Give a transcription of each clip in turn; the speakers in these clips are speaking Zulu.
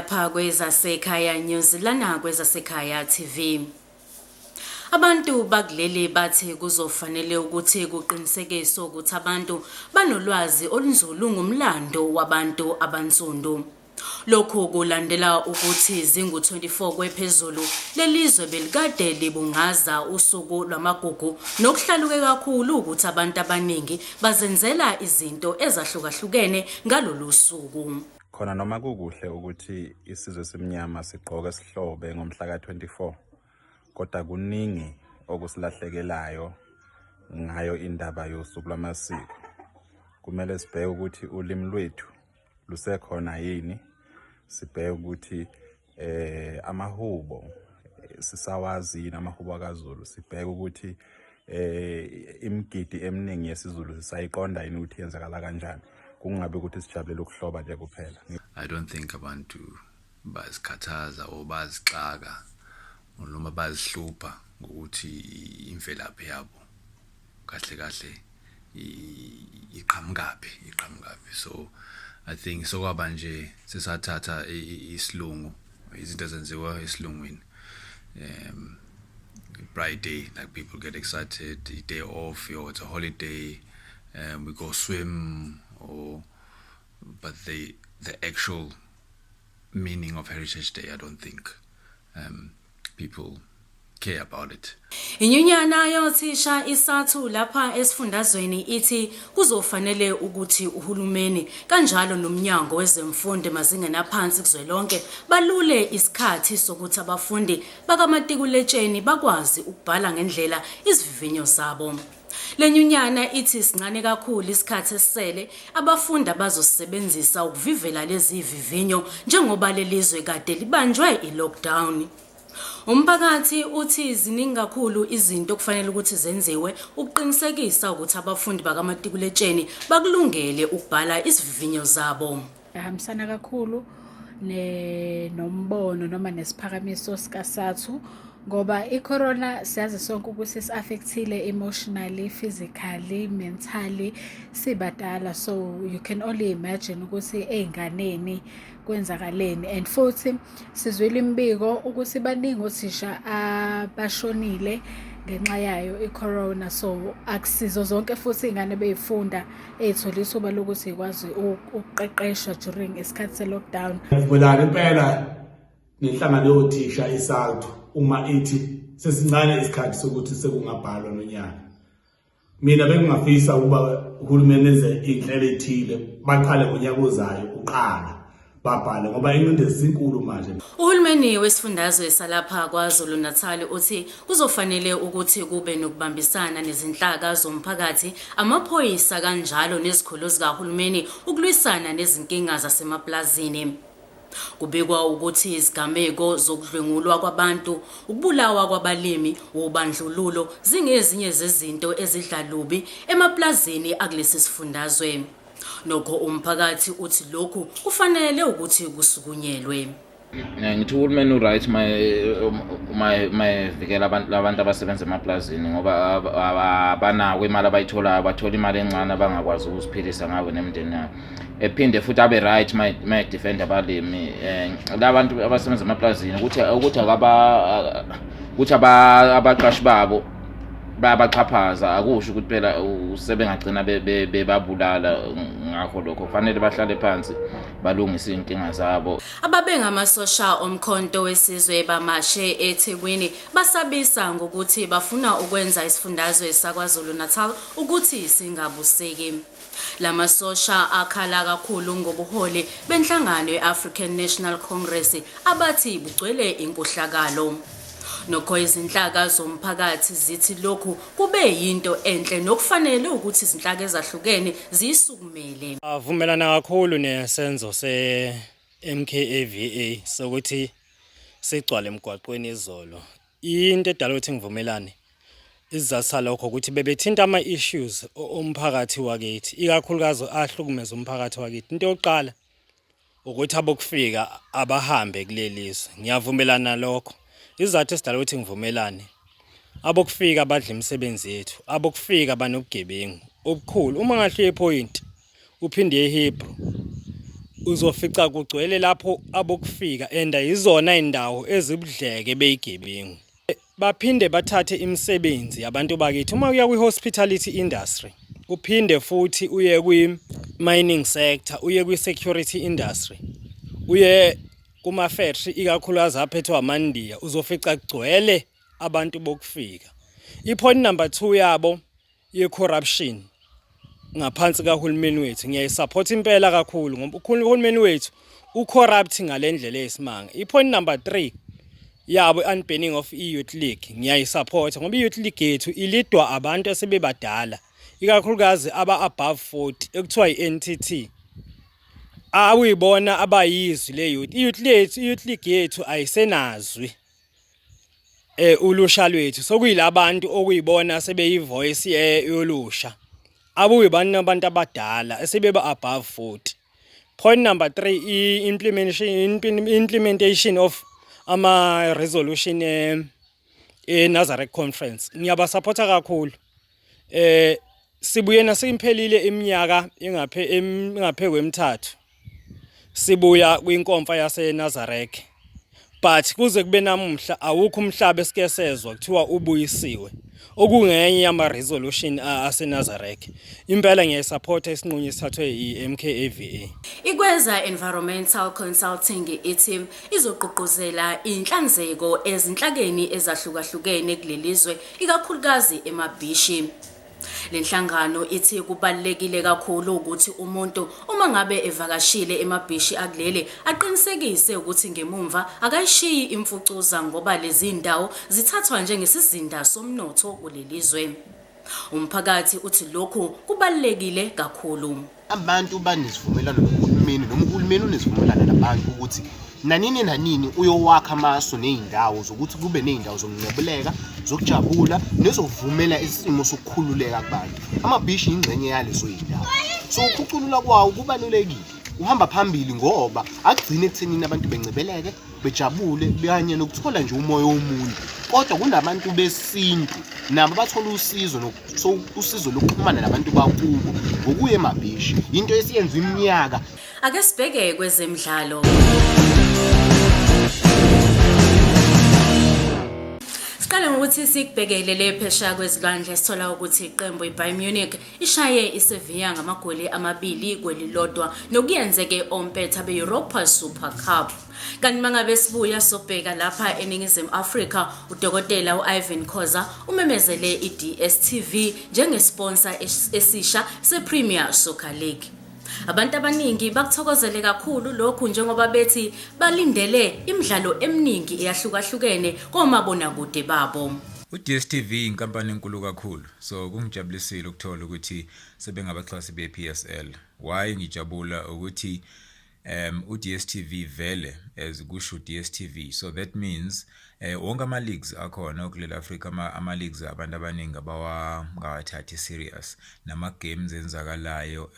lapha kwezasekhaya News lana kwezasekhaya TV. Abantu bakuleli bathi kuzofanele ukuthi kuqinisekiswe ukuthi abantu banolwazi olunzulu ngomlando wabantu abansundu. Lokhu kulandela ukuthi zingu-24 kwephezulu lelizwe belikade libungaza usuku lwamagugu nokuhlaluke kakhulu ukuthi abantu abaningi bazenzela izinto ezahlukahlukene ngalolu suku. Khona noma kukuhle ukuthi isizwe semnyama sigqoke sihlobe ngomhla ka-24 kodwa kuningi okusilahlekelayo ngayo indaba yosuku lwamasiko. Kumele sibheke ukuthi ulimi lwethu lusekhona yini, sibheke ukuthi amahubo sisawazi yini amahubo akaZulu, sibheke ukuthi imigidi eminingi yesiZulu sisayiqonda yini ukuthi yenzakala kanjani, kungabe ukuthi sijabulela ukuhloba nje kuphela. I don't think abantu bazikhathaza or bazixaka noma bazihlupha ngokuthi imvelaphi yabo kahle kahle iqhamukapi. So I think sokwaba nje sisathatha isilungu, izinto ezenziwa esilungwini. Bright day, like people get excited, a day off, or it's a holiday, we go swim, but the actual meaning of Heritage Day, I don't think people care about it. Inyunyana yothisha isathu lapha esifundazweni ithi kuzofanele ukuthi uhulumeni kanjalo nomnyango wezemfundo emazingeni aphansi kuzwelonke balule isikhathi sokuthi abafundi bakamatikuletsheni bakwazi ukubhala ngendlela izivivinyo zabo. Lenyunyana ithi sincane kakhulu isikhathi esisele abafundi abazosebenzisa ukuvivela lezi ivivinyo njengoba lelizwe kade libanjwe i-lockdown. Umphakathi uthi ziningi kakhulu izinto kufanele ukuthi zenziwe ukuqinisekisa ukuthi abafundi bakamatikuletsheni bakulungele ukubhala isivivinyo zabo. Hambisana kakhulu nombono noma nesiphakamiso sikasathu ngoba icorona siyazi sonke ukuthi si-affectile emotionally, physically, mentally sibadala, so you can only imagine ukuthi ey'nganeni kwenzakaleni. And futhi sizwile imbiko ukuthi baningi othisha abashonile ngenxa yayo icorona, so akusizo zonke futhi iy'ngane bey'funda ey'thole ithuba lokuthi ikwazi ukuqeqeshwa during isikhathi se-lockdown. Ngivulana impela nenhlangano yothisha isathu uma ithi sesincane isikhathi sokuthi sekungabhalwa nonyaka. Mina bengingafisa ukuba uhulumeni enze iy'nhlelo ey'thile baqale ngonyaka ozayo uqala babhale ngoba inkundla zinkulu manje. Uhulumeni wesifundazwe salapha kwaZulu Natal uthi kuzofanele ukuthi kube nokubambisana nezinhlaka zomphakathi, amaphoyisa kanjalo nezikhulu zikahulumeni ukulwisana nezinkinga zasemaplazini. Kubikwa ukuthi izigameko zokudlwengulwa kwabantu, ukubulawa kwabalimi, ubandlululo zingezinye zezinto ezidlalubi emaplazini akulesi sifundazwe. Nokho umphakathi uthi lokhu kufanele ukuthi kusukunyelwe. Ngithi uhulumeni uright my vikela abantu abasebenza emaplazini ngoba abanako imali abayitholayo, bathola imali encane abangakwazi ukuziphilisa ngayo nemindeni yabo. Ephinde futhi abe right my defend abalimi labantu abasebenza emaplazini ukuthi abaqashi babo bayabachaphaza, akusho ukuthi phela usebengagcina bebabulala. Ngakho lokho kufanele bahlale phansi balungise inkinga zabo. Ababengamasosha omkhonto wesizwe bamashe eThekwini basabisa ngokuthi bafuna ukwenza isifundazwe sakwaZulu Natal ukuthi singabuseki. Lamasosha akhala kakhulu ngobuholi benhlangano ye-African National Congress abathi bugcwele inkohlakalo. Nokho izinhlaka zomphakathi zithi lokhu kube yinto enhle nokufanele ukuthi izinhlaka ezahlukene zisukumele. Avumelana kakhulu nesenzo se-MKAVA sokuthi sigcwale emgwaqweni izolo. Into edala ukuthi ngivumelane izathu lokho ukuthi bebethinta ama-issues omphakathi wakithi, ikakhulukazi ahlukumeza umphakathi wakithi. Into yokuqala ukuthi abokufika abahambe kulelizwe. Ngiyavumelana lokho. Izathu esidala ukuthi ngivumelane, abokufika badla imisebenzi yethu, abokufika banobugebengu obukhulu. Uma ngahle ipoint uphinde eHebrew uzofica kugcwele lapho abokufika and yizona indawo ezibudleke beyigebengu. Baphinde bathathe imisebenzi yabantu bakithi. Uma uya kwi-hospitality industry, uphinde futhi uye kwi-mining sector, uye kwi-security industry, uye kuma-factory ikakhulukazi aphethwe amandiya, uzofica kugcwele abantu bokufika. Ipoint number 2 yabo ye-corruption ngaphansi kahulumeni wethu. Ngiyayisupport impela kakhulu ngoba uhulumeni wethu u-corrupt ngalendlela eyisimanga. Ipoint number 3 yabo unbanning of i-youth league ngiyayisupport ngoba i-youth league yethu ilidwa abantu asebebadala ikakhulukazi aba-above 40 ekuthiwa i-NTT. Awuyibona abayizwi le-youth. I-youth league yethu ayisenazwi ulusha lwethu. Sokuyilabantu okuyibona sebeyi-voice yolusha. Abuyibona abantu abadala esebeba above 40. Point number 3, implementation of ama-resolution Nazareth Conference. Ngiyabasupporta kakhulu. Sibuye nasimphelile iminyaka engaphe kwemithathu. Sibuya kwinkomfa yase-Nazareth. But kuze kube namuhla awukho umhlaba esike sezwa kuthiwa ubuyisiwe. Okungenye yama-resolution ase-Nazareth. Impela ngiyayisupport isinqumo esithathwe i-MKAVA. Ikweza Environmental Consulting ithi izogqugquzela inhlanzeko ezinhlakeni ezahlukahlukene kulelizwe ikakhulukazi emabhishi. Lenhlangano ithi kubalekile kakhulu ukuthi umuntu uma ngabe evakashile emabhishi akulele aqinisekise ukuthi ngemumva akayishiyi imfucuza ngoba lezi indawo zithathwa njengesizinda somnotho kulelizwe. Umphakathi uthi lokhu kubalekile kakhulu. Abantu banesivumelano nohulumeni noma uhulumeni unesivumelano nabantu ukuthi nanini uyowakha amasu nezindawo zokuthi kube nezindawo zokungcebeleka, zokujabula nezovumela isimo sokukhululeka kubantu. Amabhishi ingxenye yalezo zindawo. So ukhuculula kwawo kubalulekile. Uhamba phambili ngoba agcine ekuthenini abantu bencebeleke, bejabule, kanye nokuthola nje umoya womuntu. Kodwa kunabantu besintu nabo bathola usizo usizo lokuxhumana nabantu bakubo ngokuye emabhishi. Into esiyenza iminyaka. Ake sibheke kwezemidlalo. Siqale ngokuthi sikubhekelele phesha kwezilwandle sithola ukuthi iqembu iBayern Munich ishaye iSevilla ngamagoli 2 kwelilodwa nokuyenzeke ompetha beEuropa Super Cup. Kanti mangabe sibuya sobheka lapha eNingizimu Afrika, udokotela uIvan Khoza umemezele iDStv njengesponsor esisha sePremier Soccer League. Abantu abaningi bakuthokozele kakhulu lokhu njengoba bethi balindele imidlalo eminingi eyahlukahlukene komabonakude babo. DStv inkampani enkulu kakhulu, so kungijabulisile ukuthola ukuthi sebengabaxhasi bePSL. Why ngijabula ukuthi DStv vele kusho DStv, so that means wonke ama-leagues akhona kulela Africa, ama-leagues abantu abaningi abawathathi serious, nama-games enzakalayo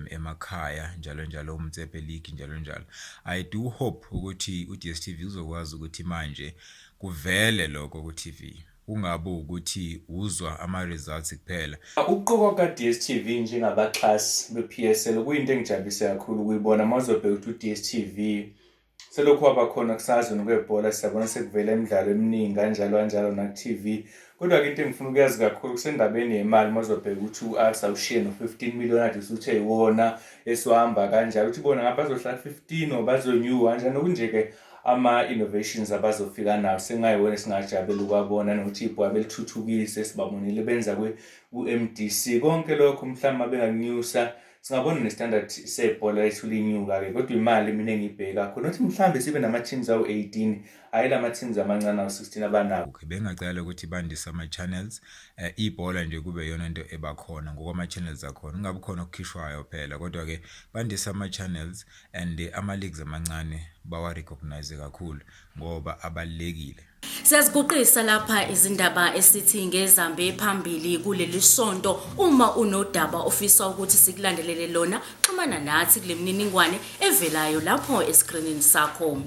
emakhaya njalo umtsepe league njalo. I do hope ukuthi DStv uzokwazi ukuthi manje kuvele lokho ku-TV, kungabe ukuthi uzwa ama-results kuphela. Ukuqoka ka-DStv njengabaxhasi be-PSL kuyinto engijabulise kakhulu ukuyibona mawuzobheka ukuthi uDStv selokhu wabakhona kusazwe nokwebhola, siyabona sekuvela imidlalo eminingi kanjalo na-TV. Kodwa-ke into engifuna ukuyazi kakhulu kusendabeni yemali mawuzobheka ukuthi u-Arsenal ushiye no-15 million ade usuthe iwona esiwahamba kanjalo, ukuthi bona ngabe bazohlala 15 or bazonyuka kanjani, okunje-ke ama-innovations abazofika nawo sengayiwona singajabela ukwabona nokuthi ibhola belithuthukise, sibabonile benza ku-MDC. Konke lokho mhlawumbe bengakunyusa singabona nestandard sebhola lethu linyuka-ke, kodwa imali mina engiyibheka kakhulu nokuthi mhlawumbe sibe nama-teams awu-18, hayi lama-teams amancane awu-16 abanawo. Okay, bengacala ukuthi bandise ama-channels, ibhola nje kube yona into ebakhona ngokwama-channels akhona, kungabi khona okukhishwayo phela, kodwa-ke bandise ama-channels and ama-leagues amancane bawa-recognize kakhulu ngoba abalulekile. Siyaziguqisa lapha izindaba esithi ngezambe phambili kulelisonto. Uma unodaba ofisa ukuthi sikulandelele lona, xhumana nathi kule mininingwane evelayo lapho escreenini sakho.